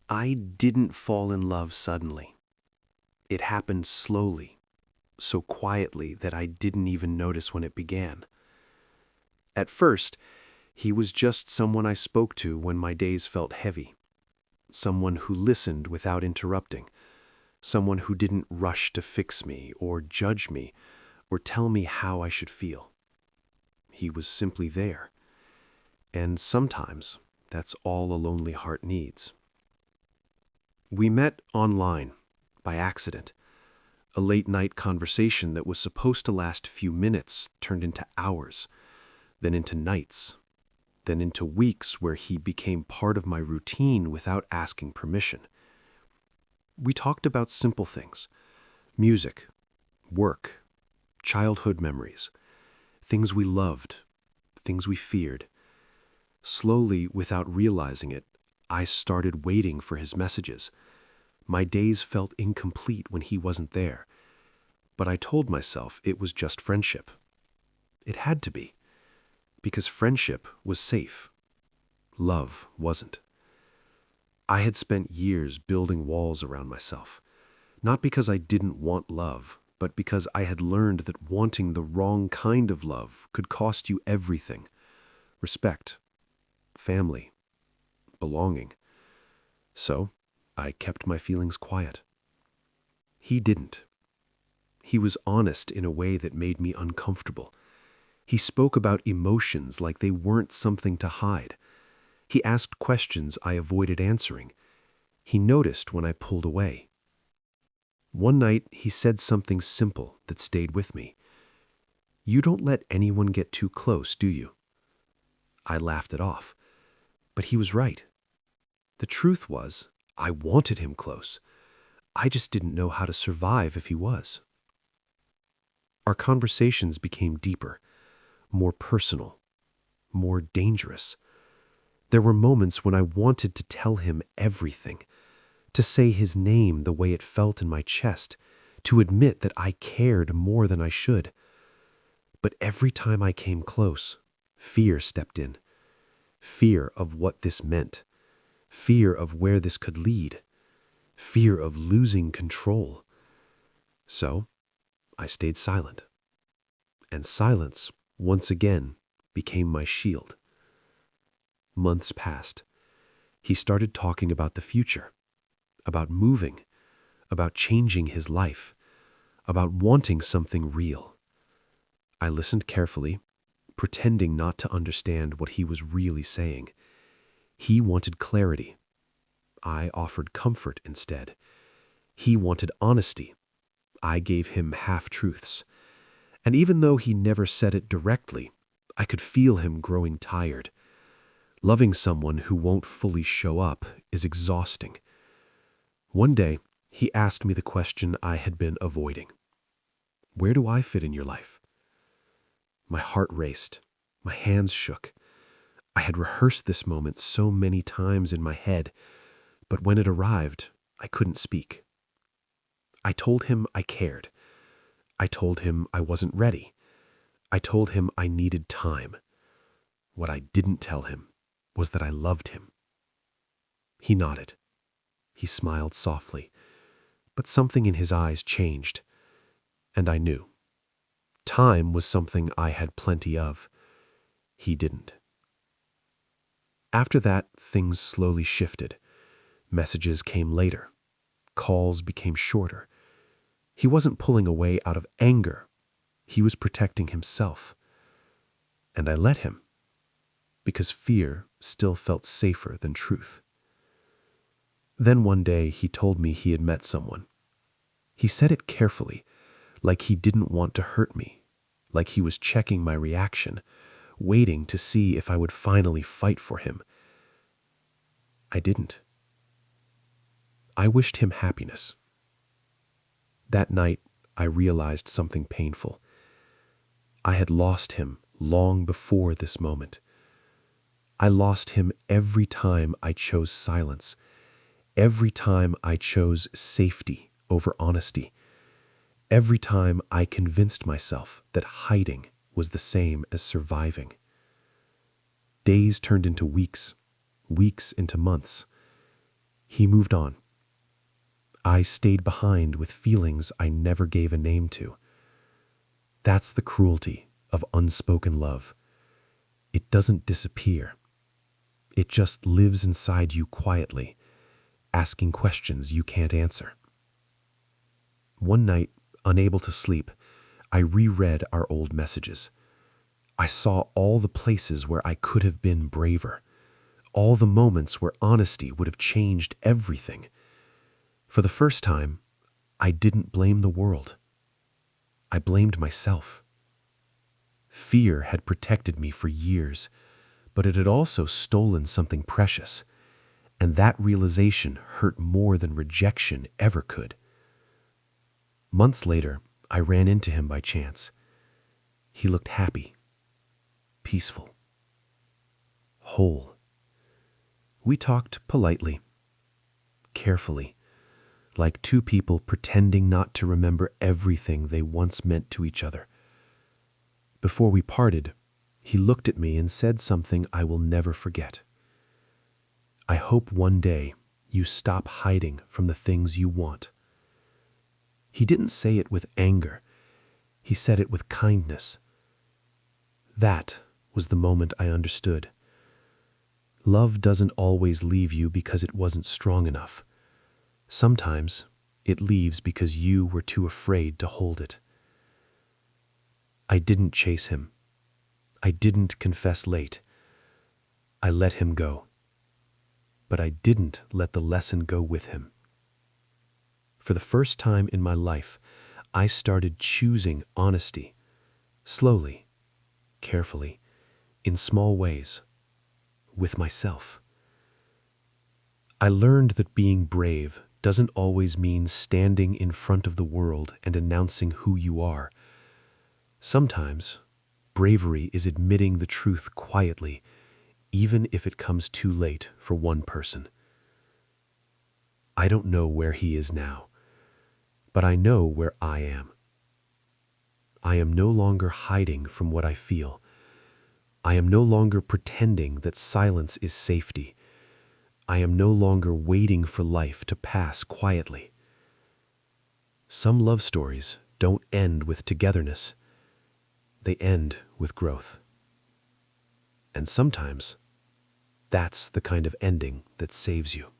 I didn't fall in love suddenly. It happened slowly, so quietly that I didn't even notice when it began. At first, he was just someone I spoke to when my days felt heavy, someone who listened without interrupting, someone who didn't rush to fix me or judge me or tell me how I should feel. He was simply there, and sometimes that's all a lonely heart needs. We met online, by accident. A late-night conversation that was supposed to last a few minutes turned into hours, then into nights, then into weeks where he became part of my routine without asking permission. We talked about simple things: music, work, childhood memories, things we loved, things we feared. Slowly, without realizing it, I started waiting for his messages. My days felt incomplete when he wasn't there, but I told myself it was just friendship. It had to be, because friendship was safe. Love wasn't. I had spent years building walls around myself, not because I didn't want love, but because I had learned that wanting the wrong kind of love could cost you everything: respect, family, belonging. So, I kept my feelings quiet. He didn't. He was honest in a way that made me uncomfortable. He spoke about emotions like they weren't something to hide. He asked questions I avoided answering. He noticed when I pulled away. One night, he said something simple that stayed with me. "You don't let anyone get too close, do you?" I laughed it off, but he was right. The truth was, I wanted him close. I just didn't know how to survive if he was. Our conversations became deeper, more personal, more dangerous. There were moments when I wanted to tell him everything, to say his name the way it felt in my chest, to admit that I cared more than I should. But every time I came close, fear stepped in. Fear of what this meant. Fear of where this could lead. Fear of losing control. So, I stayed silent. And silence, once again, became my shield. Months passed. He started talking about the future, about moving, about changing his life, about wanting something real. I listened carefully, pretending not to understand what he was really saying. He wanted clarity. I offered comfort instead. He wanted honesty. I gave him half-truths. And even though he never said it directly, I could feel him growing tired. Loving someone who won't fully show up is exhausting. One day, he asked me the question I had been avoiding. "Where do I fit in your life?" My heart raced. My hands shook. I had rehearsed this moment so many times in my head, but when it arrived, I couldn't speak. I told him I cared. I told him I wasn't ready. I told him I needed time. What I didn't tell him was that I loved him. He nodded. He smiled softly, but something in his eyes changed, and I knew. Time was something I had plenty of. He didn't. After that, things slowly shifted. Messages came later. Calls became shorter. He wasn't pulling away out of anger. He was protecting himself. And I let him, because fear still felt safer than truth. Then one day he told me he had met someone. He said it carefully, like he didn't want to hurt me, like he was checking my reaction, waiting to see if I would finally fight for him. I didn't. I wished him happiness. That night, I realized something painful. I had lost him long before this moment. I lost him every time I chose silence, every time I chose safety over honesty, every time I convinced myself that hiding was the same as surviving. Days turned into weeks, weeks into months. He moved on. I stayed behind with feelings I never gave a name to. That's the cruelty of unspoken love. It doesn't disappear. It just lives inside you quietly, asking questions you can't answer. One night, unable to sleep, I reread our old messages. I saw all the places where I could have been braver, all the moments where honesty would have changed everything. For the first time, I didn't blame the world. I blamed myself. Fear had protected me for years, but it had also stolen something precious, and that realization hurt more than rejection ever could. Months later, I ran into him by chance. He looked happy, peaceful, whole. We talked politely, carefully, like two people pretending not to remember everything they once meant to each other. Before we parted, he looked at me and said something I will never forget. I hope one day you stop hiding from the things you want. He didn't say it with anger. He said it with kindness. That was the moment I understood. Love doesn't always leave you because it wasn't strong enough. Sometimes it leaves because you were too afraid to hold it. I didn't chase him. I didn't confess late. I let him go. But I didn't let the lesson go with him. For the first time in my life, I started choosing honesty, slowly, carefully, in small ways, with myself. I learned that being brave doesn't always mean standing in front of the world and announcing who you are. Sometimes, bravery is admitting the truth quietly, even if it comes too late for one person. I don't know where he is now, but I know where I am. I am no longer hiding from what I feel. I am no longer pretending that silence is safety. I am no longer waiting for life to pass quietly. Some love stories don't end with togetherness. They end with growth. And sometimes, that's the kind of ending that saves you.